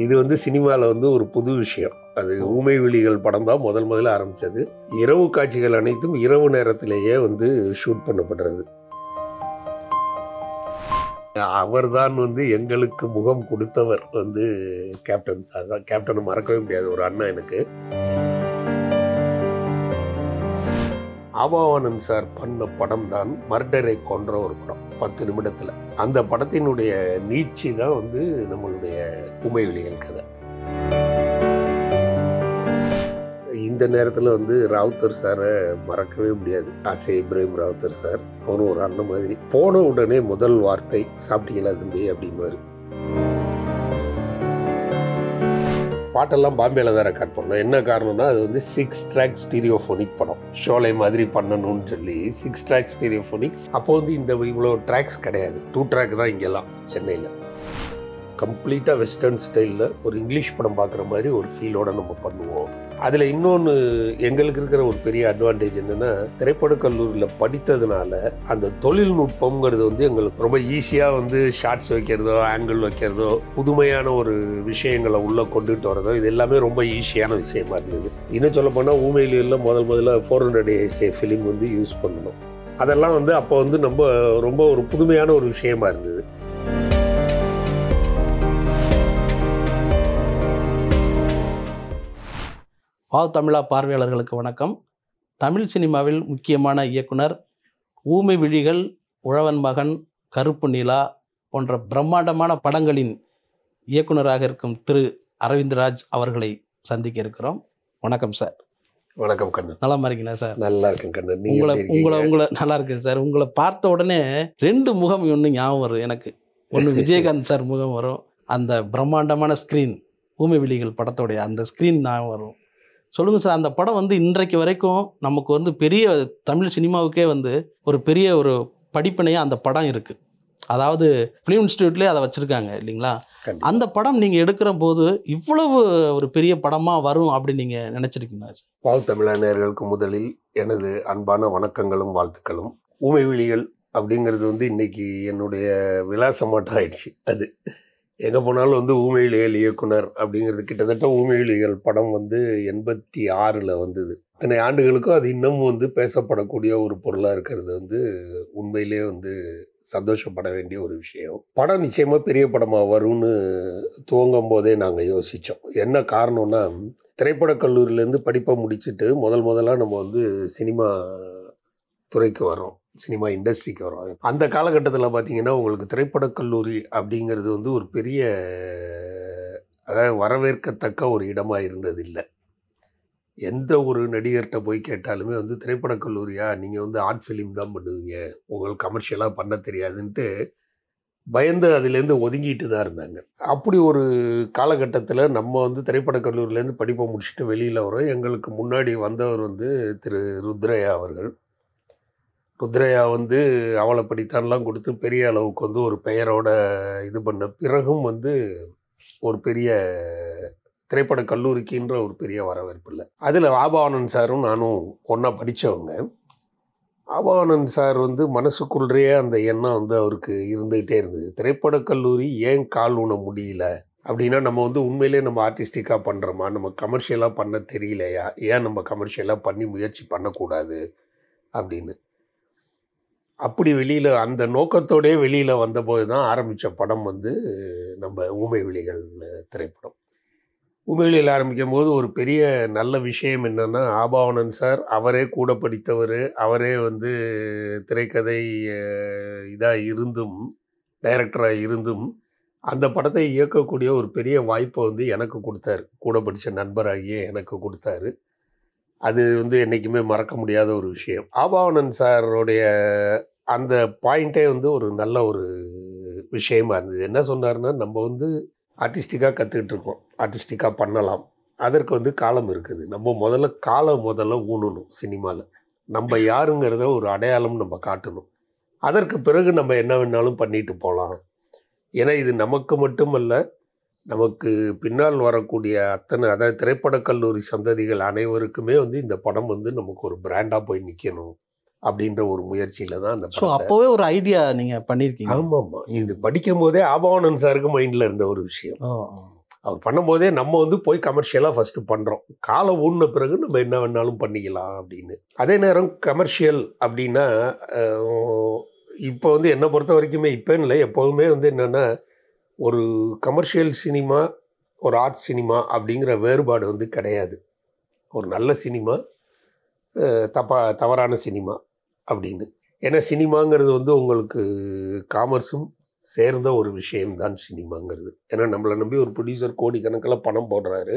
இது வந்து சினிமாவில் வந்து ஒரு புது விஷயம். அது ஊமை விழிகள் படம் தான் முதல்ல ஆரம்பித்தது. இரவு காட்சிகள் அனைத்தும் இரவு நேரத்திலேயே வந்து ஷூட் பண்ணப்படுறது. அவர் தான் வந்து எங்களுக்கு முகம் கொடுத்தவர் வந்து கேப்டன் சார் தான். கேப்டனை மறக்கவே முடியாது, ஒரு அண்ணன் எனக்கு. ஆபாவானந்த் சார் பண்ண படம் தான் மர்டரை கொன்ற ஒரு படம், 10 நிமிடத்தில். அந்த படத்தினுடைய நீட்சி தான் வந்து நம்மளுடைய ஊமை விழிகள் கதை. இந்த நேரத்தில் வந்து ராவுத்தர் சாரை மறக்கவே முடியாது. ஆசை இப்ராஹிம் ராவுத்தர் சார், அவரும் ஒரு அண்ணன் மாதிரி. போன உடனே முதல் வார்த்தை சாப்பிட்டீங்களா தம்பி அப்படின்வாரு. பாட்டெல்லாம் பாம்பேல தான் ரெக்கார்ட் பண்ணோம். என்ன காரணம்னா அது வந்து 6 ட்ராக் ஸ்டீரியோஃபோனிக் படம். ஷோலை மாதிரி பண்ணணும்னு சொல்லி 6 ட்ராக் ஸ்டீரியோஃபோனிக். அப்போ வந்து இந்த இவ்வளோ ட்ராக்ஸ் கிடையாது, 2 ட்ராக் தான் இங்கெல்லாம் சென்னையில். கம்ப்ளீட்டாக வெஸ்டர்ன் ஸ்டைலில் ஒரு இங்கிலீஷ் படம் பார்க்குற மாதிரி ஒரு ஃபீலோடு நம்ம பண்ணுவோம். அதில் இன்னொன்று எங்களுக்கு இருக்கிற ஒரு பெரிய அட்வான்டேஜ் என்னென்னா, திரைப்பட கல்லூரியில் படித்ததுனால அந்த தொழில்நுட்பங்கிறது வந்து எங்களுக்கு ரொம்ப ஈஸியாக வந்து ஷார்ட்ஸ் வைக்கிறதோ, ஆங்கிள் வைக்கிறதோ, புதுமையான ஒரு விஷயங்களை உள்ளே கொண்டுட்டு வரதோ, இது எல்லாமே ரொம்ப ஈஸியான விஷயமா இருந்தது. இன்னும் சொல்ல போனால் ஊமையில முதல்ல 400 days ஃபிலிம் வந்து யூஸ் பண்ணணும். அதெல்லாம் வந்து அப்போ வந்து ரொம்ப ஒரு புதுமையான ஒரு விஷயமா இருந்தது. வாவ் தமிழா பார்வையாளர்களுக்கு வணக்கம். தமிழ் சினிமாவில் முக்கியமான இயக்குனர், ஊமை விழிகள், உழவன் மகன், கருப்பு நிலா போன்ற பிரம்மாண்டமான படங்களின் இயக்குனராக இருக்கும் திரு அரவிந்த்ராஜ் அவர்களை சந்திக்க இருக்கிறோம். வணக்கம் சார். வணக்கம் கண்ணன். நலமா இருக்கீங்களா சார்? நல்லா இருக்கேன் கண்ணன். உங்களை நல்லா இருக்கேன் சார். உங்களை பார்த்த உடனே 2 முகம் ஒன்று ஞாபகம் வரும் எனக்கு. ஒன்று விஜயகாந்த் சார் முகம் வரும், அந்த பிரம்மாண்டமான ஸ்க்ரீன் ஊமை விழிகள் படத்தோடைய அந்த ஸ்க்ரீன் ஞாபகம் வரும். சொல்லுங்கள் சார், அந்த படம் வந்து இன்றைக்கு வரைக்கும் நமக்கு வந்து பெரிய தமிழ் சினிமாவுக்கே வந்து ஒரு பெரிய ஒரு படிப்பினையாக அந்த படம் இருக்குது. அதாவது ஃபிலிம் இன்ஸ்டியூட்லேயே அதை வச்சுருக்காங்க இல்லைங்களா? அந்த படம் நீங்கள் எடுக்கிற போது இவ்வளவு ஒரு பெரிய படமாக வரும் அப்படின்னு நீங்கள் நினச்சிருக்கீங்களா சார்? வாவ் தமிழா நேயர்களுக்கு முதலில் எனது அன்பான வணக்கங்களும் வாழ்த்துக்களும். ஊமை விழிகள் அப்படிங்கிறது வந்து இன்னைக்கு என்னுடைய விலாசமாட்டம் ஆயிடுச்சு. அது எங்கே போனாலும் வந்து ஊமை விழிகள் இயக்குனர் அப்படிங்கிறது. கிட்டத்தட்ட ஊமை விழிகள் படம் வந்து 86 வந்தது. இத்தனை ஆண்டுகளுக்கும் அது இன்னமும் வந்து பேசப்படக்கூடிய ஒரு பொருளாக இருக்கிறது வந்து உண்மையிலே வந்து சந்தோஷப்பட வேண்டிய ஒரு விஷயம். படம் நிச்சயமாக பெரிய படமாக வரும்னு துவங்கும் போதே நாங்கள் யோசித்தோம். என்ன காரணம்னா, திரைப்பட கல்லூரியிலேருந்து படிப்பை முடிச்சுட்டு முதலாக நம்ம வந்து சினிமா துறைக்கு வரோம், சினிமா இண்டஸ்ட்ரிக்கு வரும். அந்த காலகட்டத்தில் பார்த்தீங்கன்னா உங்களுக்கு திரைப்பட கல்லூரி அப்படிங்கிறது வந்து ஒரு பெரிய, அதாவது வரவேற்கத்தக்க ஒரு இடமாக இருந்ததில்லை. எந்த ஒரு நடிகர்கிட்ட போய் கேட்டாலுமே வந்து திரைப்பட கல்லூரியா, நீங்கள் வந்து ஆர்ட் ஃபிலிம் தான் பண்ணுவீங்க, உங்களுக்கு கமர்ஷியலாக பண்ண தெரியாதுன்ட்டு பயந்து அதுலேருந்து ஒதுங்கிட்டு தான் இருந்தாங்க. அப்படி ஒரு காலகட்டத்தில் நம்ம வந்து திரைப்பட கல்லூரியிலேருந்து படிப்பை முடிச்சுட்டு வெளியில் வரோம். எங்களுக்கு முன்னாடி வந்தவர் வந்து திரு ருத்ரையா அவர்கள். ருத்ரையா வந்து அவளை படித்தான்லாம் கொடுத்து பெரிய அளவுக்கு வந்து ஒரு பெயரோட இது பண்ண பிறகும் வந்து ஒரு பெரிய திரைப்பட கல்லூரிக்குன்ற ஒரு பெரிய வரவேற்பு இல்லை. அதில் ஆபாவானந்த் சாரும் நானும் ஒன்றா படித்தவங்க. ஆபாவானந்த் சார் வந்து மனசுக்குள்ளே அந்த எண்ணம் வந்து அவருக்கு இருந்துக்கிட்டே இருந்தது. திரைப்பட கல்லூரி ஏன் கால் ஊன முடியல அப்படின்னா, நம்ம வந்து உண்மையிலே நம்ம ஆர்டிஸ்டிக்காக பண்ணுறோமா, நம்ம கமர்ஷியலாக பண்ண தெரியலையா, ஏன் நம்ம கமர்ஷியலாக பண்ணி முயற்சி பண்ணக்கூடாது அப்படின்னு. அப்படி வெளியில் அந்த நோக்கத்தோடே வெளியில் வந்தபோது தான் ஆரம்பித்த படம் வந்து நம்ம ஊமை விழிகள் திரைப்படம். ஊமை விழிகள் ஆரம்பிக்கும் போது ஒரு பெரிய நல்ல விஷயம் என்னென்னா, ஆபாவானந்த் சார் அவரே கூட படித்தவர், அவரே வந்து திரைக்கதை இதாக இருந்தும், டைரக்டராக இருந்தும் அந்த படத்தை இயக்கக்கூடிய ஒரு பெரிய வாய்ப்பை வந்து எனக்கு கொடுத்தாரு. கூட படித்த நண்பராகிய எனக்கு கொடுத்தாரு. அது வந்து என்றைக்குமே மறக்க முடியாத ஒரு விஷயம். ஆபாவானந்த் சாரோடைய அந்த பாயிண்ட்டே வந்து ஒரு நல்ல ஒரு விஷயமா இருந்தது. என்ன சொன்னார்னா, நம்ம வந்து ஆர்டிஸ்டிக்காக கற்றுக்கிட்டு இருக்கோம், ஆர்டிஸ்டிக்காக பண்ணலாம், அதற்கு வந்து காலம் இருக்குது. நம்ம முதல்ல ஊனணும். சினிமாவில் நம்ம யாருங்கிறத ஒரு அடையாளம் நம்ம காட்டணும். அதற்கு பிறகு நம்ம என்ன வேணாலும் பண்ணிட்டு போகலாம். ஏன்னா இது நமக்கு மட்டுமல்ல, நமக்கு பின்னால் வரக்கூடிய அதாவது திரைப்பட கல்லூரி சந்ததிகள் அனைவருக்குமே வந்து இந்த படம் வந்து நமக்கு ஒரு பிராண்டாக போய் நிற்கணும் அப்படின்ற ஒரு முயற்சியில் தான் அந்த படம். அப்போவே ஒரு ஐடியா நீங்கள் பண்ணியிருக்கீங்க? ஆமாம். இது படிக்கும் போதே ஆபாவானந்த் சாருக்கு மைண்டில் இருந்த ஒரு விஷயம். அவர் பண்ணும்போதே நம்ம வந்து போய் கமர்ஷியலாக ஃபஸ்ட்டு பண்ணுறோம். காலை ஊன்ன பிறகு நம்ம என்ன வேணாலும் பண்ணிக்கலாம் அப்படின்னு. அதே நேரம் கமர்ஷியல் அப்படின்னா இப்போ வந்து என்னை பொறுத்த வரைக்குமே இப்போன்னு இல்லை, எப்போதுமே வந்து என்னென்னா ஒரு கமர்ஷியல் சினிமா, ஒரு ஆர்ட் சினிமா அப்படிங்கிற வேறுபாடு வந்து கிடையாது. ஒரு நல்ல சினிமா, தவறான சினிமா அப்படின்னு. ஏன்னா சினிமாங்கிறது வந்து உங்களுக்கு காமர்ஸும் சேர்ந்த ஒரு விஷயம்தான் சினிமாங்கிறது. ஏன்னா நம்மளை நம்பி ஒரு ப்ரொடியூசர் கோடிக்கணக்கில் பணம் போடுறாரு.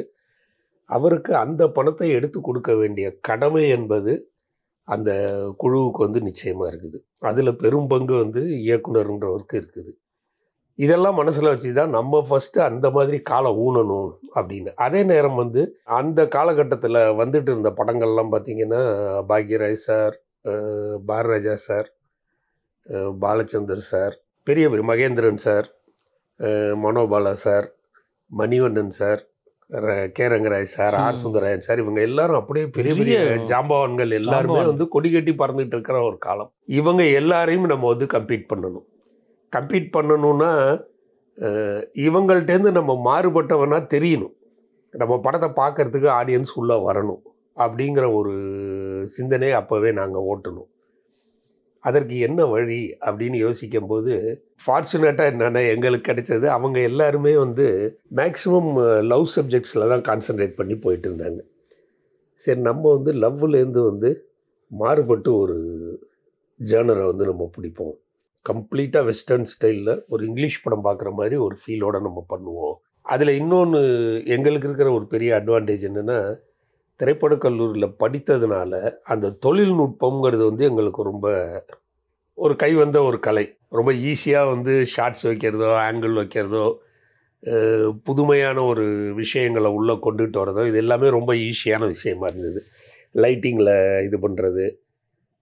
அவருக்கு அந்த பணத்தை எடுத்து கொடுக்க வேண்டிய கடமை என்பது அந்த குழுவுக்கு வந்து நிச்சயமாக இருக்குது. அதில் பெரும் பங்கு வந்து இயக்குனருன்றவருக்கு இருக்குது. இதெல்லாம் மனசில் வச்சு தான் நம்ம ஃபஸ்ட்டு அந்த மாதிரி காலை ஊனணும் அப்படின்னு. அதே நேரம் வந்து அந்த காலகட்டத்தில் வந்துட்டு இருந்த படங்கள்லாம் பார்த்திங்கன்னா Bhagyaraj sir, Bharathiraja sir, Balachander sir, பெரிய பெரிய Mahendran sir, Manobala sir, Manivannan sir, K Rangaraj sir, R Sundarrajan sir, இவங்க எல்லாரும் அப்படியே பெரிய பெரிய ஜாம்பவான்கள் எல்லாருமே வந்து கொடி கட்டி பறந்துட்டு இருக்கிற ஒரு காலம். இவங்க எல்லாரையும் நம்ம வந்து கம்பீட் பண்ணணும்னா இவங்கள்ட்டேருந்து நம்ம மாறுபட்டவனா தெரியணும். நம்ம படத்தை பார்க்கறதுக்கு ஆடியன்ஸ் உள்ளே வரணும் அப்படிங்கிற ஒரு சிந்தனை அப்போவே நாங்கள் ஓட்டணும். அதற்கு என்ன வழி அப்படின்னு யோசிக்கும்போது ஃபார்ச்சுனேட்டாக என்னென்னா எங்களுக்கு கிடைச்சது, அவங்க எல்லாருமே வந்து மேக்ஸிமம் லவ் சப்ஜெக்ட்ஸில் தான் கான்சன்ட்ரேட் பண்ணி போயிட்டு இருந்தாங்க. சரி, நம்ம வந்து லவ்லேருந்து வந்து மாறுபட்டு ஒரு ஜேர்னரை வந்து நம்ம பிடிப்போம். கம்ப்ளீட்டாக வெஸ்டர்ன் ஸ்டைலில் ஒரு இங்கிலீஷ் படம் பார்க்குற மாதிரி ஒரு ஃபீலோடு நம்ம பண்ணுவோம். அதில் இன்னொன்று எங்களுக்கு இருக்கிற ஒரு பெரிய அட்வான்டேஜ் என்னென்னா, திரைப்படக் கல்லூரியில் படித்ததுனால அந்த தொழில்நுட்பங்கிறது வந்து எங்களுக்கு ரொம்ப ஒரு கைவந்த ஒரு கலை. ரொம்ப ஈஸியாக வந்து ஷார்ட்ஸ் வைக்கிறதோ, ஆங்கிள் வைக்கிறதோ, புதுமையான ஒரு விஷயங்களை உள்ளே கொண்டுட்டு வரதோ, இது எல்லாமே ரொம்ப ஈஸியான விஷயமா இருந்தது. லைட்டிங்கில் இது பண்ணுறது,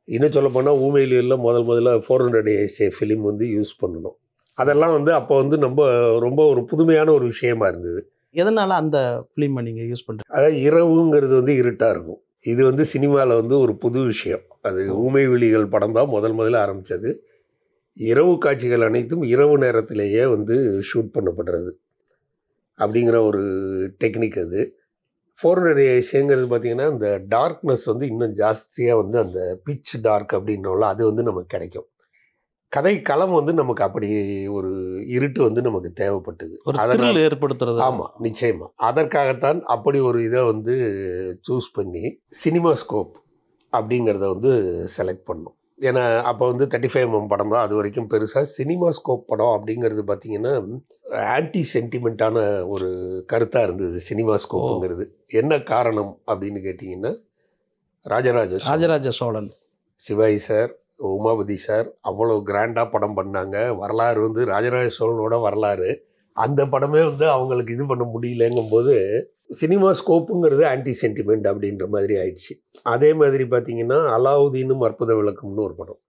இன்னும் சொல்லப்போனால் ஊமையில முதல்ல 400 ASA ஃபிலிம் வந்து யூஸ் பண்ணணும். அதெல்லாம் வந்து அப்போ வந்து ரொம்ப ஒரு புதுமையான ஒரு விஷயமா இருந்தது. எதனால் அந்த ஃபிலிமை நீங்கள் யூஸ் பண்ணுறீங்க? அதாவது இரவுங்கிறது வந்து இருட்டாக இருக்கும். இது வந்து சினிமாவில் வந்து ஒரு புது விஷயம். அது ஊமை விழிகள் படம் தான் முதல்ல ஆரம்பித்தது. இரவு காட்சிகள் அனைத்தும் இரவு நேரத்திலேயே வந்து ஷூட் பண்ணப்படுறது அப்படிங்கிற ஒரு டெக்னிக் அது. 400 ASAங்கிறது பார்த்திங்கன்னா இந்த டார்க்னஸ் வந்து இன்னும் ஜாஸ்தியாக வந்து அந்த பிட்ச் டார்க் அப்படின்றோம்ல, அது வந்து நமக்கு கிடைக்கும். கதை களம் வந்து நமக்கு அப்படி ஒரு இருட்டு வந்து நமக்கு தேவைப்பட்டது. அதனால் ஏற்படுத்துறது. ஆமாம், நிச்சயமாக. அதற்காகத்தான் அப்படி ஒரு இதை வந்து சூஸ் பண்ணி சினிமாஸ்கோப் அப்படிங்கிறத வந்து செலக்ட் பண்ணோம். ஏன்னா அப்போ வந்து 35mm படம் தான் அது வரைக்கும் பெருசாக. சினிமாஸ்கோப் படம் அப்படிங்கிறது பார்த்திங்கன்னா ஆன்டி சென்டிமெண்ட்டான ஒரு கருத்தாக இருந்தது சினிமாஸ்கோப்புங்கிறது. என்ன காரணம் அப்படின்னு கேட்டிங்கன்னா, ராஜராஜ சோழன், சிவாஜி சார், உமாபதி சார் அவ்வளோ கிராண்டாக படம் பண்ணாங்க. வரலாறு வந்து ராஜராஜ சோழனோட வரலாறு. அந்த படமே வந்து அவங்களுக்கு இது பண்ண முடியலங்கும்போது சினிமா ஸ்கோப்புங்கிறது ஆன்டி சென்டிமெண்ட் அப்படின்ற மாதிரி ஆயிடுச்சு. அதே மாதிரி பார்த்திங்கன்னா அலாவுதீனும் அற்புத விளக்கம்னு ஒரு படம்.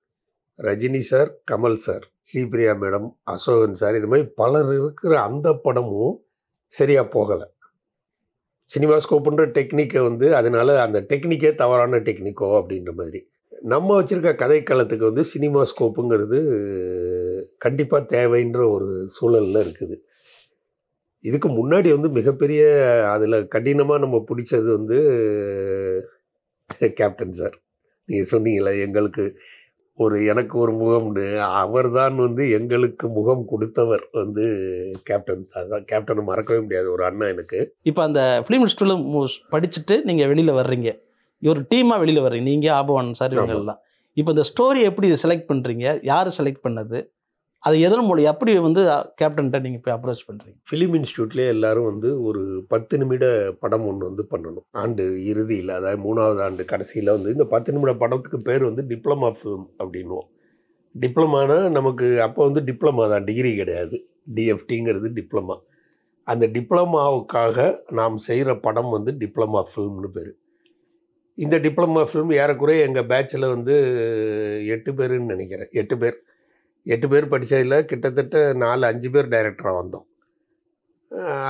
Rajini sir, Kamal sir, Sripriya madam, Ashokan sir, இது மாதிரி பலர் இருக்கிற அந்த படமும் சரியாக போகலை. சினிமா ஸ்கோப்புன்ற டெக்னிக்கை வந்து அதனால் அந்த டெக்னிக்கே தவறான டெக்னிக்கோ அப்படின்ற மாதிரி. நம்ம வச்சுருக்க கதைக்களத்துக்கு வந்து சினிமா ஸ்கோப்புங்கிறது கண்டிப்பாக தேவைன்ற ஒரு சூழலில் இருக்குது. இதுக்கு முன்னாடி வந்து மிகப்பெரிய அதில் கடினமாக நம்ம பிடிச்சது வந்து கேப்டன் சார். நீங்கள் சொன்னீங்களே எங்களுக்கு எனக்கு ஒரு முகம்னு, அவர் தான் வந்து எங்களுக்கு முகம் கொடுத்தவர் வந்து கேப்டன் சார் தான். கேப்டனை மறக்கவே முடியாது, ஒரு அண்ணன் எனக்கு. இப்போ அந்த ஃபிலிம் இன்ஸ்டியூட்டில் படிச்சுட்டு நீங்கள் வெளியில் வர்றீங்க, ஒரு டீமாக வெளியில் வர்றீங்க, நீங்கள் ஆபவான் சார் இவங்க எல்லாம். இப்போ இந்த ஸ்டோரி எப்படி செலக்ட் பண்ணுறீங்க? யார் செலக்ட் பண்ணது? அது எதன் மொழி எப்படி வந்து கேப்டன்கிட்ட நீங்கள் போய் அப்ரோச் பண்ணுறீங்க? ஃபிலிம் இன்ஸ்டியூட்லேயே எல்லாரும் வந்து ஒரு 10 நிமிட படம் ஒன்று வந்து பண்ணணும். ஆண்டு இறுதியில், அதாவது 3வது ஆண்டு கடைசியில் வந்து இந்த 10 நிமிட படத்துக்கு பேர் வந்து டிப்ளமா ஃபிலிம் அப்படின்வோம். டிப்ளமானா நமக்கு அப்போ வந்து டிப்ளமா தான், டிகிரி கிடையாது. டிஎஃப்டிங்கிறது டிப்ளமா. அந்த டிப்ளமாவுக்காக நாம் செய்கிற படம் வந்து டிப்ளமா ஃபிலிம்னு பேர். இந்த டிப்ளமா ஃபிலிம் ஏறக்குறைய எங்கள் பேட்சில் வந்து 8 பேருன்னு நினைக்கிறேன். 8 பேர் படித்ததில் கிட்டத்தட்ட 4-5 பேர் டைரக்டராக வந்தோம்.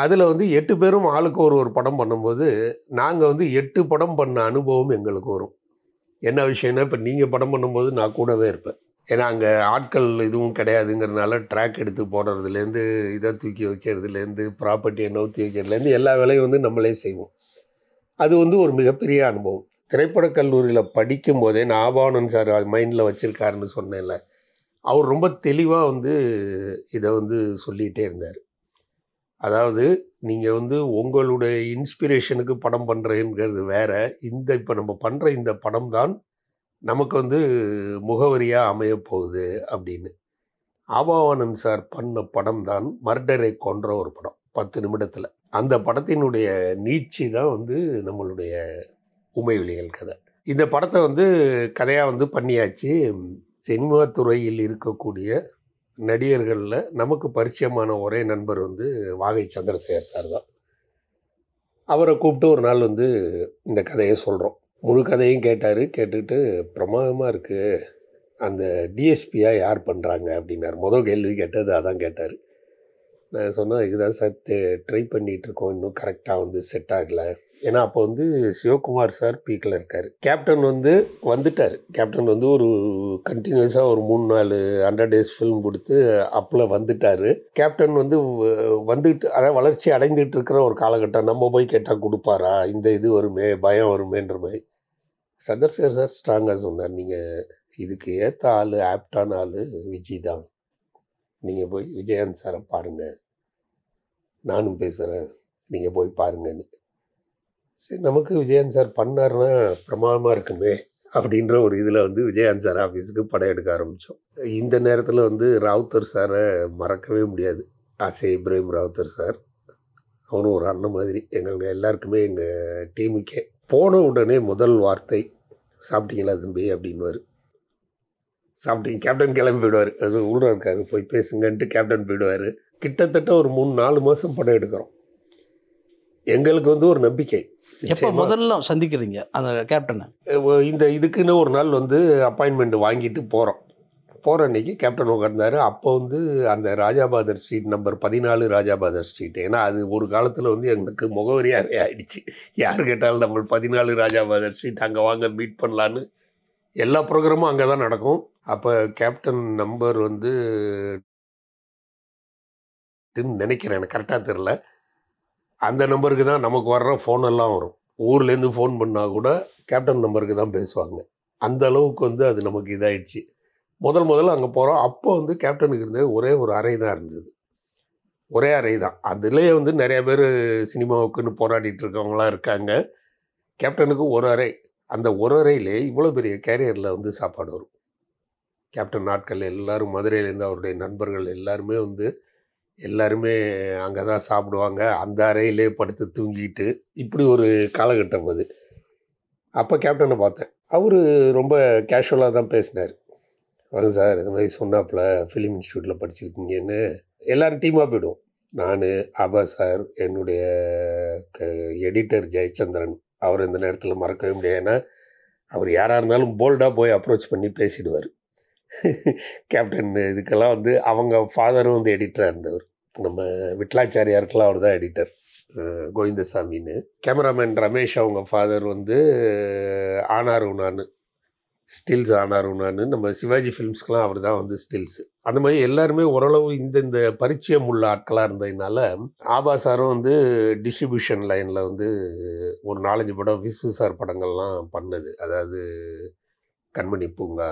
அதில் வந்து 8 பேரும் ஆளுக்கு ஒரு படம் பண்ணும்போது நாங்கள் வந்து 8 படம் பண்ண அனுபவம் எங்களுக்கு வரும். என்ன விஷயம்னா, இப்போ நீங்கள் படம் பண்ணும்போது நான் கூடவே இருப்பேன். ஏன்னா அங்கே ஆட்கள் இதுவும் கிடையாதுங்கிறதுனால ட்ராக் எடுத்து போடுறதுலேருந்து இதை தூக்கி வைக்கிறதுலேருந்து ப்ராப்பர்ட்டியை நவுத்தி வைக்கிறதுலேருந்து எல்லா வேலையும் வந்து நம்மளே செய்வோம். அது வந்து ஒரு மிகப்பெரிய அனுபவம். திரைப்படக் கல்லூரியில் படிக்கும் போதே நான் ஆபாவனன் சார் மைண்டில் வச்சுருக்காருன்னு சொன்னேன்ல, அவர் ரொம்ப தெளிவாக வந்து இதை வந்து சொல்லிகிட்டே இருந்தார். அதாவது நீங்கள் வந்து உங்களுடைய இன்ஸ்பிரேஷனுக்கு படம் பண்ணுறேங்கிறது வேற. இப்போ நம்ம பண்ணுற இந்த படம் தான் நமக்கு வந்து முகவரியாக அமையப் போகுது அப்படின்னு. ஆபாவானந்த் சார் பண்ண படம் தான் மர்டரை கொன்ற ஒரு படம் 10 நிமிடத்தில். அந்த படத்தினுடைய நீட்சி தான் வந்து நம்மளுடைய ஊமை விழிகள் கதை. இந்த படத்தை வந்து கதையாக வந்து பண்ணியாச்சு. சினிமா துறையில் இருக்கக்கூடிய நடிகர்களில் நமக்கு பரிச்சயமான ஒரே நண்பர் வந்து வாகை சந்திரசேகர் சார் தான். அவரை கூப்பிட்டு ஒரு நாள் வந்து இந்த கதையை சொல்கிறோம். முழு கதையும் கேட்டார். கேட்டுக்கிட்டு பிரமாதமாக இருக்குது, அந்த டிஎஸ்பியாக யார் பண்ணுறாங்க அப்படின்னார். மொதல் கேள்வி கேட்டது அதான் கேட்டார். நான் சொன்னேன், இதுதான் சார் ட்ரை பண்ணிகிட்ருக்கோம், இன்னும் கரெக்டாக வந்து செட் ஆகலை. ஏன்னா அப்போ வந்து சிவகுமார் சார் பீக்கில் இருக்கார். கேப்டன் வந்து வந்துட்டார். கேப்டன் வந்து ஒரு கண்டினியூஸாக ஒரு 3-4 100 days ஃபில்ம் கொடுத்து அப்பில் வந்துட்டார். கேப்டன் வந்து வந்துட்டு அதாவது வளர்ச்சி அடைந்துட்டு இருக்கிற ஒரு காலகட்டம். நம்ம போய் கேட்டால் கொடுப்பாரா, இந்த இது வருமே, பயம் வருமேன்ற மாதிரி. சந்திரசேகர் சார் ஸ்ட்ராங்காக சொன்னார், நீங்கள் இதுக்கு ஏற்ற ஆள், ஆப்டான ஆள் விஜய் தான். நீங்கள் போய் விஜயகாந்த் சாரை பாருங்கள், நானும் பேசுகிறேன், நீங்கள் போய் பாருங்கன்னு. சரி, நமக்கு விஜயகாந்த் சார் பண்ணார்னா பிரமாதமாக இருக்குமே அப்படின்ற ஒரு இதில் வந்து விஜயகாந்த் சார் ஆஃபீஸுக்கு படம் எடுக்க ஆரம்பித்தோம். இந்த நேரத்தில் வந்து ராவுத்தர் சாரை மறக்கவே முடியாது. ஆசே இப்ராஹிம் ராவுத்தர் சார், அவரும் ஒரு அண்ணன் மாதிரி எங்களுக்கு எல்லாருக்குமே, எங்கள் டீமுக்கே. போன உடனே முதல் வார்த்தை, சாப்பிட்டீங்களா தம்பி அப்படின்வார். சாப்பிட்டீங்க, கேப்டன் கிளம்பி போயிடுவார். அது உள்ள இருக்காரு, போய் பேசுங்கன்ட்டு கேப்டன் போயிடுவார். கிட்டத்தட்ட ஒரு 3-4 மாதம் படம் எடுக்கிறோம். எங்களுக்கு வந்து ஒரு நம்பிக்கை. எப்போ முதல்ல சந்திக்கிறீங்க அந்த கேப்டனை? இந்த இதுக்குன்னு ஒரு நாள் வந்து அப்பாயின்மெண்ட் வாங்கிட்டு போகிறோம். போகிற அன்னைக்கு கேப்டன் உட்கார்ந்தாரு. அப்போ வந்து அந்த Rajabather street number 14 Rajabather street. ஏன்னா அது ஒரு காலத்தில் வந்து எங்களுக்கு முகவரியாகவே ஆயிடுச்சு. யார் கேட்டாலும் நம்ம 14 ராஜாபாதர் ஸ்ட்ரீட், அங்கே வாங்க மீட் பண்ணலான்னு. எல்லா ப்ரோக்ராமும் அங்கே தான் நடக்கும். அப்போ கேப்டன் நம்பர் வந்து நினைக்கிறேன், எனக்கு கரெக்டாக தெரில. அந்த நம்பருக்கு தான் நமக்கு வர்ற ஃபோனெல்லாம் வரும். ஊர்லேருந்து ஃபோன் பண்ணால் கூட கேப்டன் நம்பருக்கு தான் பேசுவாங்க. அந்த அளவுக்கு வந்து அது நமக்கு இதாகிடுச்சு. முதல்ல அங்கே போகிறோம். அப்போ வந்து கேப்டனுக்கு இருந்தது ஒரே ஒரு அறை தான் இருந்தது. ஒரே அறை தான். அதுலேயே வந்து நிறைய பேர் சினிமாவுக்குன்னு போராடிட்டு இருக்கவங்களாம் இருக்காங்க. கேப்டனுக்கு ஒரு அறை. அந்த ஒரு அறையிலே இவ்வளோ பெரிய கேரியரில் வந்து சாப்பாடு வரும். கேப்டன் நாட்கள் எல்லோரும் மதுரையிலேருந்து அவருடைய நண்பர்கள் எல்லாருமே வந்து எல்லாருமே அங்கே தான் சாப்பிடுவாங்க. அந்த அறையிலே படுத்து தூங்கிட்டு, இப்படி ஒரு காலகட்டம் அது. அப்போ கேப்டனை பார்த்தேன். அவர் ரொம்ப கேஷுவலாக தான் பேசினார். வாங்க சார், இந்த மாதிரி சொன்னாப்புல ஃபிலிம் இன்ஸ்டியூட்டில் படிச்சிருக்கீங்கன்னு. எல்லோரும் டீமாக போய்டுவோம். நான், ஆபா சார், என்னுடைய எடிட்டர் ஜெயச்சந்திரன், அவர் இந்த நேரத்தில் மறக்கவே முடியாது. ஏன்னா அவர் யாராக இருந்தாலும் போல்டாக போய் அப்ரோச் பண்ணி பேசிடுவார். கேப்டன் இதுக்கெல்லாம் வந்து அவங்க ஃபாதரும் வந்து எடிட்டராக இருந்தவர். நம்ம விட்லாச்சாரியாருக்கெல்லாம் அவர் தான் எடிட்டர், கோவிந்தசாமின்னு. கேமராமேன் ரமேஷ் அவங்க ஃபாதர் வந்து ஆனார் உனான்னு, ஸ்டில்ஸ் ஆனார் உனான்னு. நம்ம சிவாஜி ஃபிலிம்ஸ்க்கெலாம் அவர் தான் வந்து ஸ்டில்ஸு. அந்த மாதிரி எல்லாருமே ஓரளவு இந்த பரிச்சயம் உள்ள ஆட்களாக இருந்ததுனால, ஆபா சாரும் வந்து டிஸ்ட்ரிபியூஷன் லைனில் வந்து ஒரு 4-5 படம் விசு சார் படங்கள்லாம் பண்ணது. அதாவது கண்மணி பூங்கா,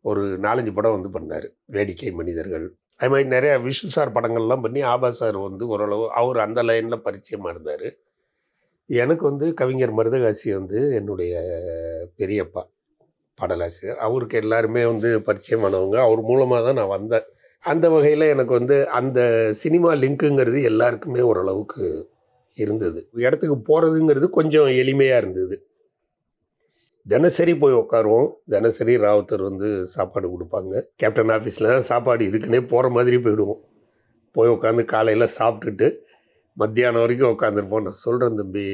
ஒரு 4-5 படம் வந்து பண்ணார். வேடிக்கை மனிதர்கள், அது மாதிரி நிறையா விஷ்ணு சார் படங்கள்லாம் பண்ணி ஆபா சார் வந்து ஓரளவு அவர் அந்த லைனில் பரிச்சயமாக இருந்தார். எனக்கு வந்து கவிஞர் மருதகாசி வந்து என்னுடைய பெரியப்பா பாடலாசிரியர். அவருக்கு எல்லாருமே வந்து பரிச்சயமானவங்க. அவர் மூலமாக தான் நான் வந்தேன். அந்த வகையில் எனக்கு வந்து அந்த சினிமா லிங்க்குங்கிறது எல்லாருக்குமே ஓரளவுக்கு இருந்தது. இடத்துக்கு போகிறதுங்கிறது கொஞ்சம் எளிமையாக இருந்தது. தினசரி போய் உட்காருவோம். தினசரி ராவுத்தர் வந்து சாப்பாடு கொடுப்பாங்க. கேப்டன் ஆஃபீஸில் தான் சாப்பாடு. இதுக்குன்னே போகிற மாதிரி போயிடுவோம். போய் உட்காந்து காலையில் சாப்பிட்டுட்டு மத்தியானம் வரைக்கும் உட்காந்துருப்போம். நான் சொல்கிறேன் தம்பி,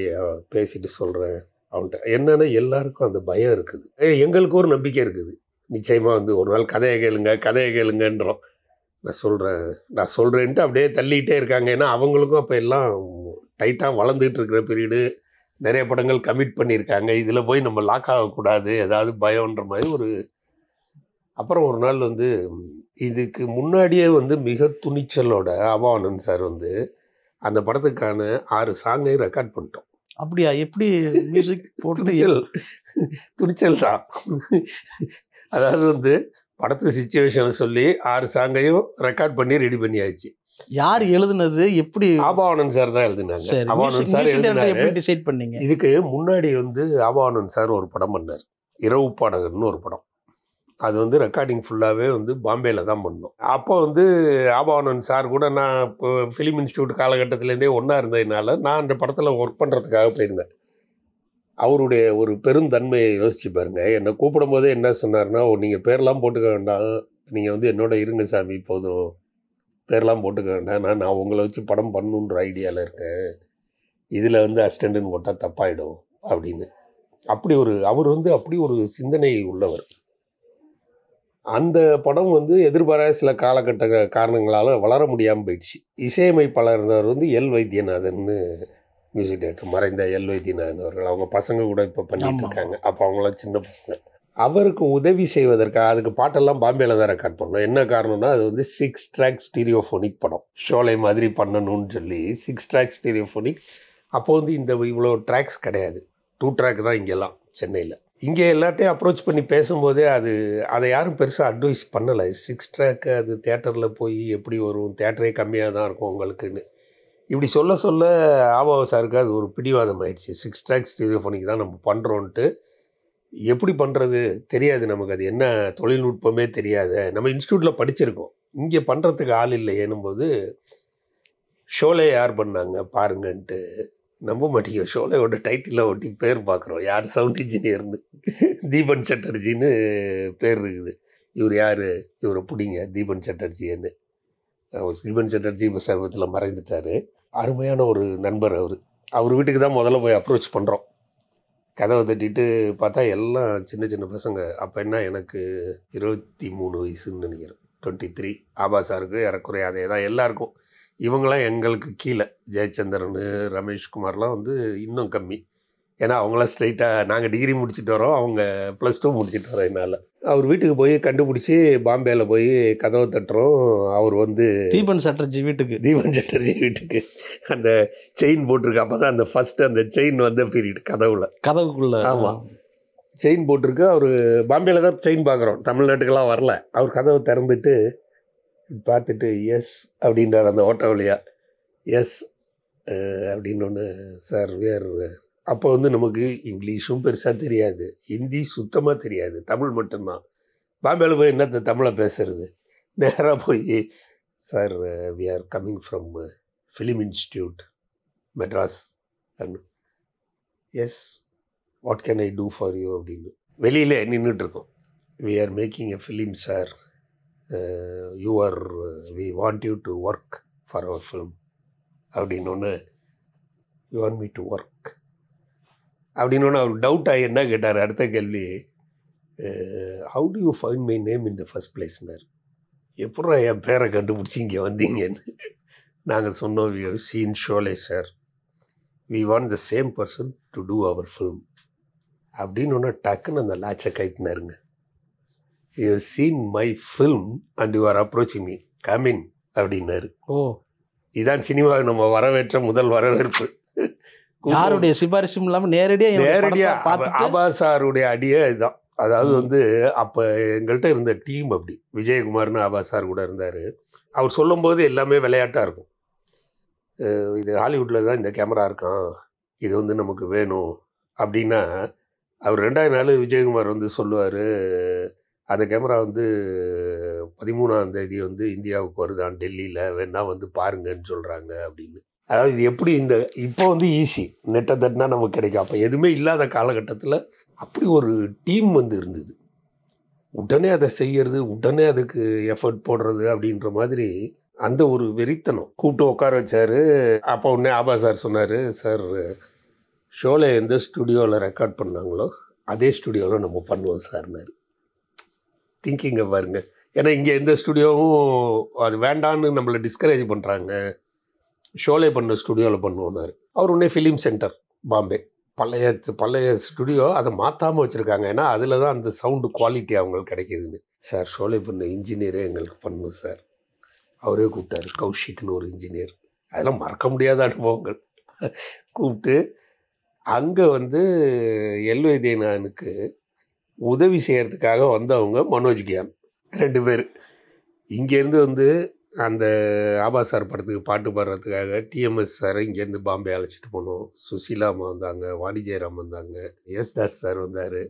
பேசிட்டு சொல்கிறேன் அவன்கிட்ட. என்னென்னா எல்லாருக்கும் அந்த பயம் இருக்குது. எங்களுக்கு ஒரு நம்பிக்கை இருக்குது. நிச்சயமாக வந்து ஒரு நாள் கதையை கேளுங்கன்றோம். நான் சொல்கிறேன்ட்டு அப்படியே தள்ளிகிட்டே இருக்காங்க. ஏன்னா அவங்களுக்கும் அப்போ எல்லாம் டைட்டாக வளர்ந்துட்டு இருக்கிற பீரியடு. நிறைய படங்கள் கமிட் பண்ணியிருக்காங்க. இதில் போய் நம்ம லாக் ஆகக்கூடாது, ஏதாவது பயம்ன்ற மாதிரி ஒரு அப்புறம் ஒரு நாள் வந்து இதுக்கு முன்னாடியே வந்து மிக துணிச்சலோட அபானந்த் சார் வந்து அந்த படத்துக்கான 6 சாங்கையும் ரெக்கார்ட் பண்ணிட்டோம். அப்படியா? எப்படி மியூசிக் போட்டு துணிச்சல் துணிச்சல் தான். அதாவது வந்து படத்து சிச்சுவேஷனை சொல்லி 6 சாங்கையும் ரெக்கார்ட் பண்ணி ரெடி பண்ணியாச்சு. யார் எழுதுனது? எப்படி? ஆபானந்த் சார் தான் எழுதினாங்க. சரி, ஆபானந்த் சார் மியூசிக் டைரக்டர் எழுதினாரு. எப்படி டிசைட் பண்ணீங்க? இதுக்கு முன்னாடி வந்து ஆபானந்த் சார் ஒரு படம் பண்ணார், இரவு பாடகர்னு ஒரு படம். அது வந்து ரெக்கார்டிங் ஃபுல்லாகவே வந்து பாம்பேயில் தான் பண்ணோம். அப்போ வந்து ஆபானந்த் சார் கூட நான் இப்போ ஃபிலிம் இன்ஸ்டியூட் காலகட்டத்திலேருந்தே ஒன்றா இருந்ததுனால நான் அந்த படத்தில் ஒர்க் பண்ணுறதுக்காக போயிருந்தேன். அவருடைய ஒரு பெருந்தன்மையை யோசிச்சு பாருங்க. என்னை கூப்பிடும் போதே என்ன சொன்னார்னா, நீங்கள் பேர்லாம் போட்டுக்க வேண்டாம், நீங்கள் வந்து என்னோட இருங்க சாமி போதும், பேர்லாம் போட்டுக்க வேண்டாம், நான் உங்களை வச்சு படம் பண்ணணுன்ற ஐடியாவில் இருக்கேன், இதில் வந்து அசிஸ்டண்ட்டுன்னு போட்டால் தப்பாயிடும் அப்படின்னு. அப்படி ஒரு அவர் வந்து அப்படி ஒரு சிந்தனை உள்ளவர். அந்த படம் வந்து எதிர்பாராத சில காலகட்ட காரணங்களால் வளர முடியாமல் போயிடுச்சு. இசையமைப்பாளர் இருந்தவர் வந்து எல் வைத்தியநாதன்னு மியூசிக் டைரக்டர், மறைந்த எல் வைத்தியநாதன் அவர்கள். அவங்க பசங்க கூட இப்போ பண்ணிட்டு இருக்காங்க. அப்போ அவங்களாம் சின்ன பசங்க. அவருக்கு உதவி செய்வதற்காக அதுக்கு பாட்டெல்லாம் பாம்பேல தான் ரெக்கார்ட் பண்ணோம். என்ன காரணம்னா, அது வந்து 6 ட்ராக் ஸ்டீரியோஃபோனிக் படம். ஷோலை மாதிரி பண்ணணும்னு சொல்லி 6 ட்ராக் ஸ்டீரியோஃபோனிக். அப்போ வந்து இந்த இவ்வளோ ட்ராக்ஸ் கிடையாது, 2 ட்ராக் தான் இங்கெல்லாம் சென்னையில். இங்கே எல்லாத்தையும் அப்ரோச் பண்ணி பேசும்போதே அதை யாரும் பெருசாக அட்வைஸ் பண்ணலை. 6 ட்ராக்கு அது தேட்டரில் போய் எப்படி வரும், தேட்டரே கம்மியாக தான் இருக்கும் உங்களுக்குன்னு இப்படி சொல்ல சொல்ல ஆபாவ சாருக்கு அது ஒரு பிடிவாதம் ஆயிடுச்சு. 6 ட்ராக் ஸ்டீரியோஃபோனிக் தான் நம்ம பண்ணுறோன்ட்டு. எப்படி பண்ணுறது தெரியாது நமக்கு, அது என்ன தொழில்நுட்பமே தெரியாது. நம்ம இன்ஸ்டியூட்டில் படிச்சிருக்கோம், இங்கே பண்ணுறதுக்கு ஆள் இல்லை ஏனும்போது ஷோலே யார் பண்ணாங்க பாருங்கன்ட்டு. நம்ப மாட்டீங்க, ஷோலையோட டைட்டிலில் ஒட்டி பேர் பார்க்குறோம், யார் சவுண்ட் இன்ஜினியர்னு. தீபன் சட்டர்ஜின்னு பேர் இருக்குது. இவர் யார், இவரை பிடிங்க தீபன் சட்டர்ஜின்னு. தீபன் சட்டர்ஜி இப்போ சமீபத்தில் மறைந்துட்டார். அருமையான ஒரு நண்பர் அவர். அவர் வீட்டுக்கு தான் முதல்ல போய் அப்ரோச் பண்ணுறோம். கதவை தட்டிட்டு பார்த்தா எல்லாம் சின்ன சின்ன பசங்க. அப்போ என்ன, எனக்கு 23 வயசுன்னு நினைக்கிறேன், 23. ஆபா சாருக்கு ஏறக்குறைய அதே தான் எல்லாருக்கும். இவங்களாம் எங்களுக்கு கீழே, ஜெயச்சந்திரன், ரமேஷ்குமார்லாம் வந்து இன்னும் கம்மி. ஏன்னா அவங்களாம் ஸ்ட்ரைட்டாக நாங்கள் டிகிரி முடிச்சுட்டு வரோம், அவங்க +2 முடிச்சுட்டு வரோம். என்னால் அவர் வீட்டுக்கு போய் கண்டுபிடிச்சி பாம்பேயில் போய் கதவை தட்டுறோம். அவர் வந்து தீபன் சட்டர்ஜி வீட்டுக்கு அந்த செயின் போட்டிருக்கு. அப்போ தான் அந்த ஃபஸ்ட்டு அந்த செயின் வந்த பீரியட் கதவுக்குள்ள. ஆமாம், செயின் போட்டிருக்கு. அவர் பாம்பேயில் தான் செயின் பார்க்குறோம், தமிழ்நாட்டுக்கெல்லாம் வரல. அவர் கதவை திறந்துட்டு பார்த்துட்டு எஸ் அப்படின்றார் அந்த ஓட்ட வழியா. எஸ் அப்படின்னு ஒன்று. சார் வேர் அப்போ வந்து நமக்கு இங்கிலீஷும் பெருசாக தெரியாது, ஹிந்தி சுத்தமாக தெரியாது, தமிழ் மட்டும்தான். பாம்பேயில் போய் என்னத்த தமிழை பேசுறது. நேராக போய் sir we are coming from film institute Madras and yes what can I do for you அப்படின்னு. வெளியிலே நின்றுட்டுருக்கோம். We are making a film sir, you are we want you to work for our film அப்படின்னு ஒன்று. You want me to work அப்படின்னு ஒன்று. அவர் doubt ஆகி என்ன கேட்டார் அடுத்த கேள்வி, how do you find my name in the first பிளேஸ்னார். எப்படா என் பேரை கண்டுபிடிச்சி இங்கே வந்தீங்கன்னு. நாங்கள் சொன்னோம், we have seen Sholay sir, we want the same person to do our film அப்படின்னு ஒன்று. டக்குன்னு அந்த லாச்சை கைட்டினாருங்க. You have seen my film and you are approaching me, come in அப்படின்னாரு. ஓ, இதான் சினிமாவை நம்ம வரவேற்ற முதல் வரவேற்பு. யாருடைய சிபாரிசும் இல்லாமல் நேரடியாக ஆபா சாருடைய அடியே இதுதான். அதாவது வந்து அப்போ எங்கள்கிட்ட இருந்த டீம் அப்படி, விஜயகுமார்னு ஆபா சார் கூட இருந்தார். அவர் சொல்லும்போது எல்லாமே விளையாட்டாக இருக்கும். இது ஹாலிவுட்டில் தான் இந்த கேமரா இருக்கான், இது வந்து நமக்கு வேணும் அப்படின்னா, அவர் 2வது நாள் விஜயகுமார் வந்து சொல்லுவார், அந்த கேமரா வந்து 13ஆம் தேதி வந்து இந்தியாவுக்கு வருதான் டெல்லியில், வேணா வந்து பாருங்கன்னு சொல்கிறாங்க அப்படின்னு. அதாவது இது எப்படி இந்த இப்போ வந்து ஈஸி, நெட்டை தட்டினா நமக்கு கிடைக்கும். அப்போ எதுவுமே இல்லாத காலகட்டத்தில் அப்படி ஒரு டீம் வந்து இருந்தது. உடனே அதை செய்யறது, உடனே அதுக்கு எஃபர்ட் போடுறது அப்படின்ற மாதிரி அந்த ஒரு வெறித்தனம். கூப்பிட்டு உட்கார வச்சார். அப்போ உடனே ஆபா சார் சொன்னார், சார் ஷோலே எந்த ஸ்டுடியோவில் ரெக்கார்ட் பண்ணாங்களோ அதே ஸ்டுடியோவில் நம்ம பண்ணுவோம் சார்னாரு. திங்கிங்கை பாருங்க. ஏன்னா இங்கே எந்த ஸ்டுடியோவும் அது வேண்டான்னு நம்மளை டிஸ்கரேஜ் பண்ணுறாங்க, ஷோலே பண்ண ஸ்டுடியோவில் பண்ணுவோன்னாரு. அவர் உடனே ஃபிலிம் சென்டர் பாம்பே, பழைய ஸ்டுடியோ, அதை மாற்றாமல் வச்சுருக்காங்க. ஏன்னா அதில் தான் அந்த சவுண்டு குவாலிட்டி அவங்களுக்கு கிடைக்கிதுன்னு. சார் ஷோலே பண்ண இன்ஜினியரே எங்களுக்கு பண்ணணும் சார். அவரே கூப்பிட்டாரு, கௌஷிக்னு ஒரு இன்ஜினியர். அதெல்லாம் மறக்க முடியாத அனுபவங்கள். கூப்பிட்டு அங்கே வந்து எல்வைத்தியநாதனுக்கு உதவி செய்கிறதுக்காக வந்தவங்க மனோஜ் கியான் 2 பேர். இங்கேருந்து வந்து அந்த ஆபா சார் படத்துக்கு பாட்டு பாடுறதுக்காக டிஎம்எஸ் சாரை இங்கேருந்து பாம்பே அழைச்சிட்டு போனோம். சுசீலா அம்மா வந்தாங்க, வாணி ஜெயராம் வந்தாங்க, எஸ் தாஸ் சார் வந்தார்.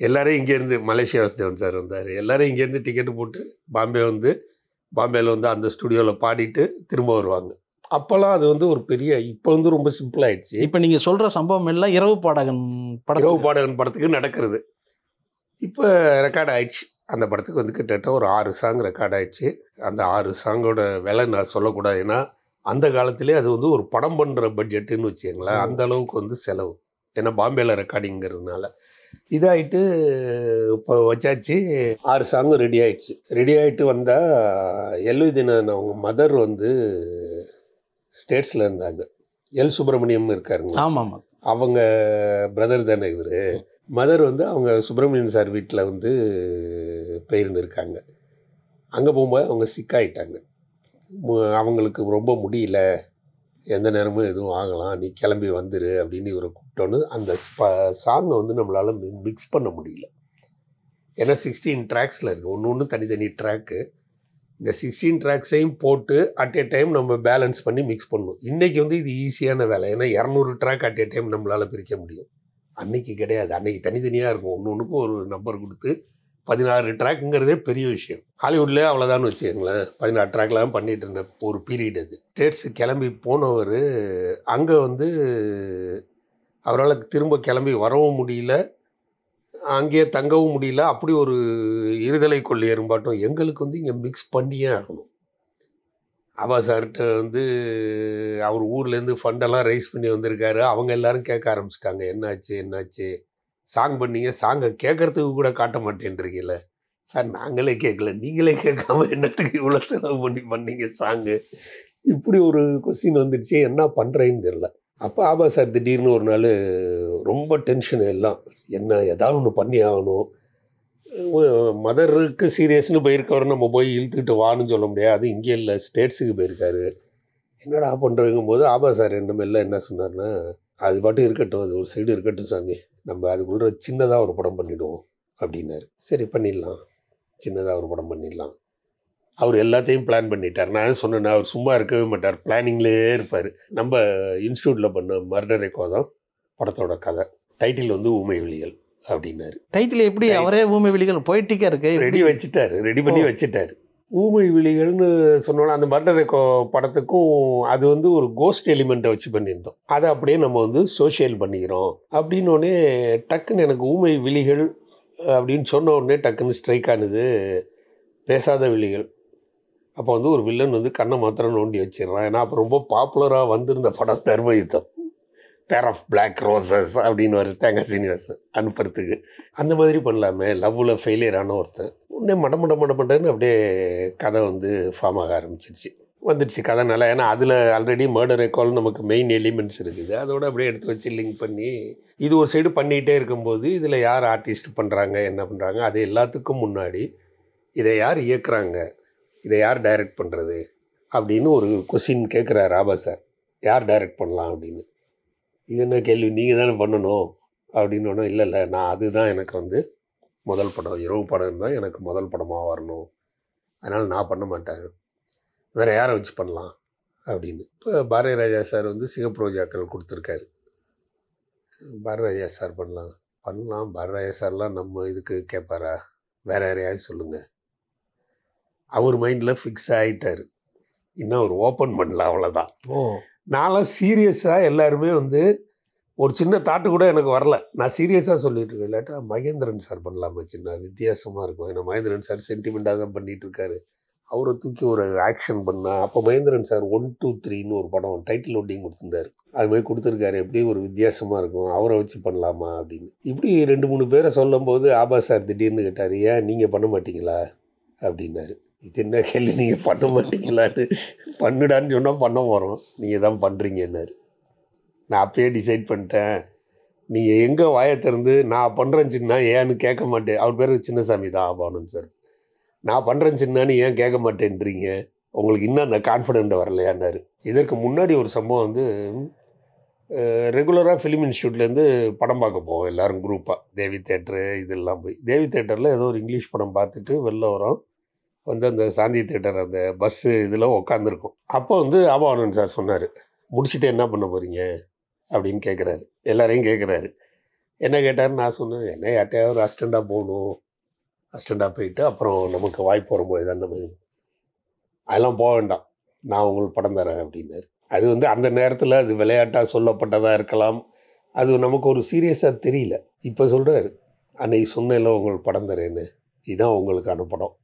எல்லாரும் இங்கேருந்து மலேசியா வாசுதேவன் சார் வந்தார். எல்லாரும் இங்கேருந்து டிக்கெட்டு போட்டு பாம்பேயில் வந்து அந்த ஸ்டுடியோவில் பாடிட்டு திரும்ப வருவாங்க. அப்போல்லாம் அது வந்து ஒரு பெரிய, இப்போ வந்து ரொம்ப சிம்பிளாகிடுச்சு. இப்போ நீங்கள் சொல்கிற சம்பவம் எல்லாம் இரவு பாடகன் படத்துக்கு நடக்கிறது. இப்போ ரெக்கார்ட் ஆயிடுச்சு. அந்த படத்துக்கு வந்து கிட்டத்தட்ட ஒரு 6 சாங் ரெக்கார்ட் ஆயிடுச்சு. அந்த 6 சாங்கோட விலை நான் சொல்லக்கூடாது. ஏன்னா அந்த காலத்திலே அது வந்து ஒரு படம் பண்ணுற பட்ஜெட்டுன்னு வச்சுக்கங்களேன். அந்த அளவுக்கு வந்து செலவு. ஏன்னா பாம்பேயில் ரெக்கார்டிங்கிறதுனால இதாகிட்டு இப்போ வச்சாச்சு. 6 சாங்கும் ரெடி ஆகிடுச்சு. ரெடி ஆகிட்டு வந்தால் எல்வைத்தியநாதன் அவங்க மதர் வந்து ஸ்டேட்ஸில் இருந்தாங்க. எல் சுப்பிரமணியம் இருக்காருங்க. ஆமாம், அவங்க பிரதர் தானே இவர். மதர் வந்து அவங்க சுப்பிரமணியன் சார் வீட்டில் வந்து போயிருந்துருக்காங்க. அங்கே போகும்போது அவங்க சிக்காயிட்டாங்க. அவங்களுக்கு ரொம்ப முடியல, எந்த நேரமும் எதுவும் ஆகலாம், நீ கிளம்பி வந்துரு அப்படின்னு இவரை கூப்பிட்டோன்னு அந்த சாங்கை வந்து நம்மளால் மிக்ஸ் பண்ண முடியல. ஏன்னா 16 ட்ராக்ஸில் இருக்குது, ஒன்று தனித்தனி ட்ராக்கு. இந்த 16 ட்ராக்ஸையும் போட்டு அட் ஏ டைம் நம்ம பேலன்ஸ் பண்ணி மிக்ஸ் பண்ணணும். இன்றைக்கி வந்து இது ஈஸியான வேலை. ஏன்னா 200 ட்ராக் அட் ஏ டைம் நம்மளால் பிரிக்க முடியும். அன்றைக்கி கிடையாது. அன்றைக்கி தனித்தனியாக இருக்கும். ஒன்றுக்கும் ஒரு நம்பர் கொடுத்து 16 ட்ராக்குங்கிறதே பெரிய விஷயம். ஹாலிவுட்லேயே அவ்வளோதான்னு வச்சுக்கோங்களேன். 16 ட்ராக்லாம் பண்ணிகிட்டு இருந்த ஒரு பீரியட் அது. ஸ்டேட்ஸு கிளம்பி போனவர் அங்கே வந்து அவரால் திரும்ப கிளம்பி வரவும் முடியல, அங்கேயே தங்கவும் முடியல. அப்படி ஒரு இருதலை கொள்ளி எறும்பாட்டம் எங்களுக்கு வந்து இங்கே மிக்ஸ் பண்ணியே ஆகணும். ஆபா சார்கிட்ட வந்து அவர் ஊர்லேருந்து ஃபண்டெல்லாம் ரைஸ் பண்ணி வந்திருக்காரு. அவங்க எல்லோரும் கேட்க ஆரம்பிச்சிட்டாங்க, என்னாச்சு சாங் பண்ணீங்க, சாங்கை கேட்குறதுக்கு கூட காட்ட மாட்டேன்றீங்கல்ல. சார் நாங்களே கேட்கல, நீங்களே கேட்காம என்னத்துக்கு இவ்வளோ செலவு பண்ணீங்க சாங்கு. இப்படி ஒரு கொஸ்டின் வந்துடுச்சு. என்ன பண்ணுறேன்னு தெரில. அப்போ ஆபா சார் திடீர்னு ஒரு நாள் ரொம்ப டென்ஷன், எல்லாம் என்ன ஏதாவது ஒன்று பண்ணி ஆகணும். மதருக்கு சீரியஸ்னு போயிருக்கவர் நம்ம போய் இழுத்துக்கிட்டு வான்னு சொல்ல முடியாது. அது இங்கே இல்லை, ஸ்டேட்ஸுக்கு போயிருக்காரு. என்னடா பண்ணுறங்கும் போது ஆபா சார் என்ன சொன்னார்னா, அது பாட்டு இருக்கட்டும், அது ஒரு சைடு இருக்கட்டும் சாமி, நம்ம அதுக்குள்ள சின்னதாக ஒரு படம் பண்ணிவிடுவோம் அப்படின்னாரு. சரி பண்ணிடலாம், சின்னதாக ஒரு படம் பண்ணிடலாம். அவர் எல்லாத்தையும் பிளான் பண்ணிட்டார். நான் சொன்னேன்னா அவர் சும்மா இருக்கவே மாட்டார், பிளானிங்லேயே இருப்பார். நம்ம இன்ஸ்டியூட்டில் பண்ண மர்டர் எக்கோ தான் படத்தோட கதை. டைட்டில் வந்து ஊமை விழிகள் அப்படின்னாரு. டைட்டில் எப்படி அவரே ஊமை விழிகள் பொய்ட்டிக்காக இருக்கு, ரெடி பண்ணி வச்சுட்டாரு. ஊமை விழிகள்னு சொன்னோன்னா அந்த மர்டர் எக்கோ படத்துக்கும் அது வந்து ஒரு கோஸ்ட் எலிமெண்ட்டை வச்சு பண்ணியிருந்தோம். அதை அப்படியே நம்ம வந்து சோஷியல் பண்ணிக்கிறோம் அப்படின்னோடனே டக்குன்னு எனக்கு ஊமை விழிகள் அப்படின்னு சொன்ன உடனே டக்குன்னு ஸ்ட்ரைக் ஆனது பேசாத விழிகள். அப்போ வந்து ஒரு வில்லன் வந்து கண்ணை மாத்திரம் நோண்டி வச்சிடறான். ஏன்னா அப்போ ரொம்ப பாப்புலராக வந்திருந்த படம் தர்ம யுத்தம், பேர் ஆஃப் பிளாக் ரோசஸ் அப்படின்னு ஒரு தேங்காய் சீனிவாசன் அனுப்புறதுக்கு. அந்த மாதிரி பண்ணலாமே, லவ்வில் ஃபெயிலியர் ஆன ஒருத்தன் உடனே மடமட்டன்னு அப்படியே கதை வந்து ஃபார்ம் ஆக வந்துடுச்சு கதை நல்லா. ஏன்னா அதில் ஆல்ரெடி மர்டர் எக்கோல் நமக்கு மெயின் எலிமெண்ட்ஸ் இருக்குது. அதோட அப்படியே எடுத்து வச்சு லிங்க் பண்ணி இது ஒரு சைடு பண்ணிகிட்டே இருக்கும்போது இதில் யார் ஆர்டிஸ்ட் பண்ணுறாங்க, என்ன பண்ணுறாங்க, அது எல்லாத்துக்கும் முன்னாடி இதை யார் இயக்குறாங்க, இதை யார் டைரக்ட் பண்ணுறது அப்படின்னு ஒரு கொஸ்டின் கேட்குறாரு ஆபா சார். யார் டைரக்ட் பண்ணலாம் அப்படின்னு. இது என்ன கேள்வி, நீங்கள் தானே பண்ணணும் அப்படின்னு. ஒன்றும் இல்லை, நான் அதுதான் எனக்கு வந்து முதல் படம், இரவு படம் தான் எனக்கு முதல் படமாக வரணும், அதனால் நான் பண்ண மாட்டேன், வேறு யாரை வச்சு பண்ணலாம் அப்படின்னு. இப்போ பாரதி ராஜா சார் வந்து சிகப்ரோஜாக்கள் கொடுத்துருக்காரு. பாரதி ராஜா சார் பண்ணலாம். பாரதி ராஜா சார்லாம் நம்ம இதுக்கு கேட்பாரா, வேறு யாரையாவது சொல்லுங்கள். அவர் மைண்டில் ஃபிக்ஸ் ஆகிட்டார், இன்னும் அவர் ஓப்பன் பண்ணல, அவ்வளோதான். நான்லாம் சீரியஸாக எல்லாருமே வந்து ஒரு சின்ன தாட்டு கூட எனக்கு வரல. நான் சீரியஸாக சொல்லிட்டு இருக்கேன். இல்லாட்டா மகேந்திரன் சார் பண்ணலாமா, சின்ன வித்தியாசமாக இருக்கும். ஏன்னா மகேந்திரன் சார் சென்டிமெண்ட்டாக தான் பண்ணிகிட்டு இருக்காரு. அவரை தூக்கி ஒரு ஆக்ஷன் பண்ணால், அப்போ மகேந்திரன் சார் 1, 2, 3ன்னு ஒரு படம் டைட்டில் ஒட்டிங் கொடுத்துருந்தாரு. அது மாதிரி கொடுத்துருக்காரு, எப்படியும் ஒரு வித்தியாசமாக இருக்கும், அவரை வச்சு பண்ணலாமா அப்படின்னு. இப்படி 2-3 பேரை சொல்லும்போது ஆபா சார் திடீர்னு கேட்டார், ஏன் நீங்கள் பண்ண மாட்டீங்களா அப்படின்னாரு. இது என்ன கேள்வி, நீங்கள் பண்ண மாட்டீங்களான்னு. பண்ணுடான்னு சொன்னால் பண்ண போகிறோம், நீங்கள் தான் பண்ணுறீங்கன்னாரு. நான் அப்பயே டிசைட் பண்ணிட்டேன், நீங்கள் எங்கே வாயை திறந்து நான் பண்ணுறேன்னு சொன்னால் ஏன்னு கேட்க மாட்டேன். அவர் பேர் சின்னசாமி தான், ஆபானந்த் சார். நான் பண்ணுறேன் சின்னான்னு ஏன் கேட்க மாட்டேன்றீங்க, உங்களுக்கு இன்னும் அந்த கான்ஃபிடென்ட் வரலையான்னாரு. இதற்கு முன்னாடி ஒரு சம்பவம் வந்து ரெகுலராக ஃபிலிம் இன்ஸ்டியூட்லேருந்து படம் பார்க்க போவோம் எல்லோரும் குரூப்பாக. தேவி தேட்டரு இதெல்லாம் போய் தேவி தேட்டரில் ஏதோ ஒரு இங்கிலீஷ் படம் பார்த்துட்டு வெளில வரோம். வந்து அந்த சாந்தி தேட்டர் அந்த பஸ்ஸு இதில் உட்காந்துருக்கோம். அப்போ வந்து ஆபாவனன் சார் சொன்னார், முடிச்சுட்டு என்ன பண்ண போகிறீங்க அப்படின்னு கேட்குறாரு. எல்லாரையும் கேட்குறாரு. என்ன கேட்டாருன்னு நான் சொன்னேன், என்ன யார்ட்டையாவது ஒரு அசிஸ்டண்ட்டாக போகணும், அசிஸ்டண்ட்டாக போயிட்டு அப்புறம் நமக்கு வாய்ப்பு வரும்போது தான் நம்ம அதெல்லாம் போக வேண்டாம், நான் உங்களுக்கு படம் தரேன் அப்படின்னாரு. அது வந்து அந்த நேரத்தில் அது விளையாட்டாக சொல்லப்பட்டதாக இருக்கலாம், அது நமக்கு ஒரு சீரியஸாக தெரியல. இப்போ சொல்கிறாரு, அன்னைக்கு சொன்னேன்ல உங்களுக்கு படம் தரேன்னு, இதுதான் உங்களுக்கான படம்,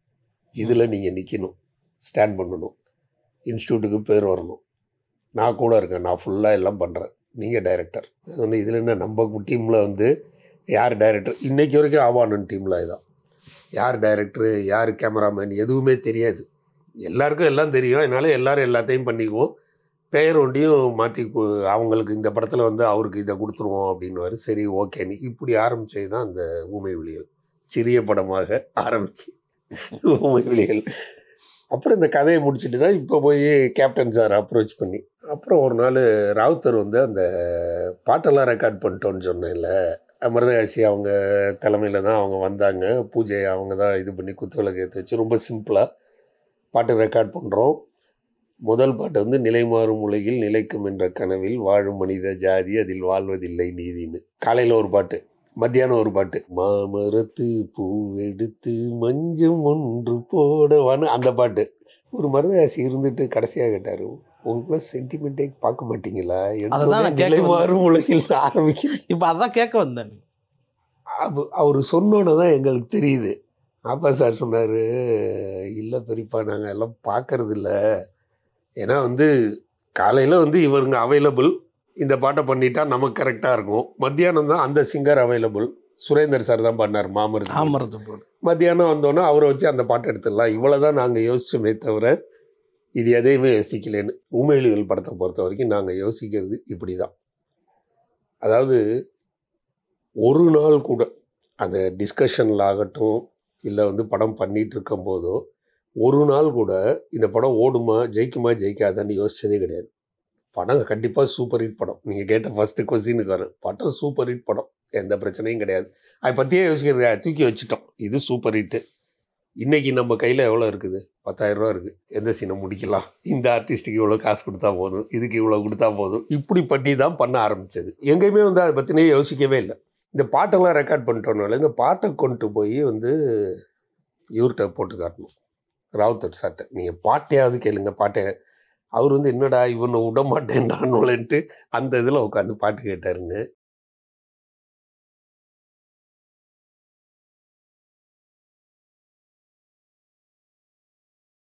இதில் நீங்கள் நிற்கணும், ஸ்டாண்ட் பண்ணணும், இன்ஸ்டியூட்டுக்கு பேர் வரணும், நான் கூட இருக்கேன், நான் ஃபுல்லாக எல்லாம் பண்ணுறேன், நீங்கள் டைரக்டர். சொன்ன இதில் என்ன நம்ம டீமில் வந்து யார் டைரக்டர், இன்றைக்கி வரைக்கும் ஆவானன் டீமில் இதுதான், யார் டைரக்டரு யார் கேமராமேன் எதுவுமே தெரியாது. எல்லாருக்கும் எல்லாம் தெரியும், அதனால் எல்லோரும் எல்லாத்தையும் பண்ணிக்குவோம். பெயர் ஒண்டியும் மாற்றி அவங்களுக்கு இந்த படத்தில் வந்து அவருக்கு இதை கொடுத்துருவோம் அப்படின்னுவார். சரி ஓகேன்னு இப்படி ஆரம்பித்தது தான் அந்த ஊமை விழிகள். சிறிய படமாக ஆரம்பிச்சு ஊமை விழிகள். அப்புறம் இந்த கதையை முடிச்சுட்டு தான் இப்போ போய் கேப்டன் சார் அப்ரோச் பண்ணி, அப்புறம் ஒரு நாள் ராவுத்தர் வந்து அந்த பாட்டெல்லாம் ரெக்கார்ட் பண்ணிட்டோன்னு சொன்னேன்ல, மருதகாசி அவங்க தலைமையில் தான் அவங்க வந்தாங்க. பூஜை அவங்க தான் இது பண்ணி குத்துவிளக்கு ஏற்றி வச்சு ரொம்ப சிம்பிளாக பாட்டு ரெக்கார்ட் பண்ணுறோம். முதல் பாட்டு வந்து நிலை மாறும் உலகில் நிலைக்கும் என்ற கனவில் வாழும் மனித ஜாதி அதில் வாழ்வதில்லை நீதின்னு. காலையில் ஒரு பாட்டு, மத்தியானம் ஒரு பாட்டு, மாமரத்து பூ எடுத்து மஞ்சம் ஒன்று போடவான்னு அந்த பாட்டு. ஒரு மருதகாசி இருந்துட்டு கடைசியாக கேட்டார், உங்களுக்குலாம் சென்டிமெண்ட்டே பார்க்க மாட்டீங்களா, நிலை மாறும் உலகில் ஆரம்பிக்க. இப்போ அதான் கேட்க வந்தேன். அவர் சொன்னோன்னு தான் எங்களுக்கு தெரியுது. அப்பா சார் சொன்னார், இல்லை பெரியப்பா நாங்கள் எல்லாம் பார்க்கறது இல்லை, ஏன்னா வந்து காலையில் வந்து இவருங்க அவைலபிள், இந்த பாட்டை பண்ணிட்டா நமக்கு கரெக்டாக இருக்கும். மத்தியானம் தான் அந்த சிங்கர் அவைலபிள், சுரேந்தர் சார் தான் பண்ணார் மாமரத்து போடு. மத்தியானம் வந்தோன்னே அவரை வச்சு அந்த பாட்டை எடுத்துடலாம், இவ்வளோ தான் நாங்கள் யோசிச்சோமே தவிர இது எதையுமே யோசிக்கலேன்னு. ஊமைவிழிகள் படத்தை பொறுத்த வரைக்கும் நாங்கள் யோசிக்கிறது இப்படி தான். அதாவது ஒரு நாள் கூட அந்த டிஸ்கஷனில் ஆகட்டும், இல்லை வந்து படம் பண்ணிகிட்டு இருக்கும் போதோ ஒரு நாள் கூட இந்த படம் ஓடுமா ஜெயிக்குமா ஜெயிக்காதான்னு யோசிச்சதே கிடையாது. படம் கண்டிப்பாக சூப்பர் ஹிட் படம். நீங்கள் கேட்ட ஃபஸ்ட்டு கொஸ்டினுக்கு வரும், படம் சூப்பர் ஹிட் படம், எந்த பிரச்சனையும் கிடையாது. அதை பற்றியே யோசிக்கிறது, தூக்கி வச்சுட்டோம், இது சூப்பர் ஹிட்டு. இன்றைக்கி நம்ம கையில் எவ்வளோ இருக்குது, 10,000 ரூபா இருக்குது, எந்த சீனை முடிக்கலாம், இந்த ஆர்டிஸ்ட்டுக்கு இவ்வளோ காசு கொடுத்தா போதும், இதுக்கு இவ்வளோ கொடுத்தா போதும், இப்படி பண்ணி தான் பண்ண ஆரம்பித்தது. எங்கேயுமே வந்து அதை பற்றினே யோசிக்கவே இல்லை. இந்த பாட்டெல்லாம் ரெக்கார்ட் பண்ணிட்டோம்னால இந்த பாட்டை கொண்டு போய் வந்து இவர்கிட்ட போட்டு காட்டணும், ராவுத்தர் சார்ட்ட. நீங்கள் பாட்டையாவது கேளுங்க பாட்டை. அவர் வந்து என்னடா இவனை விட மாட்டேன்டான்னுட்டு அந்த இதில் உட்காந்து பாட்டு கேட்டாருங்க.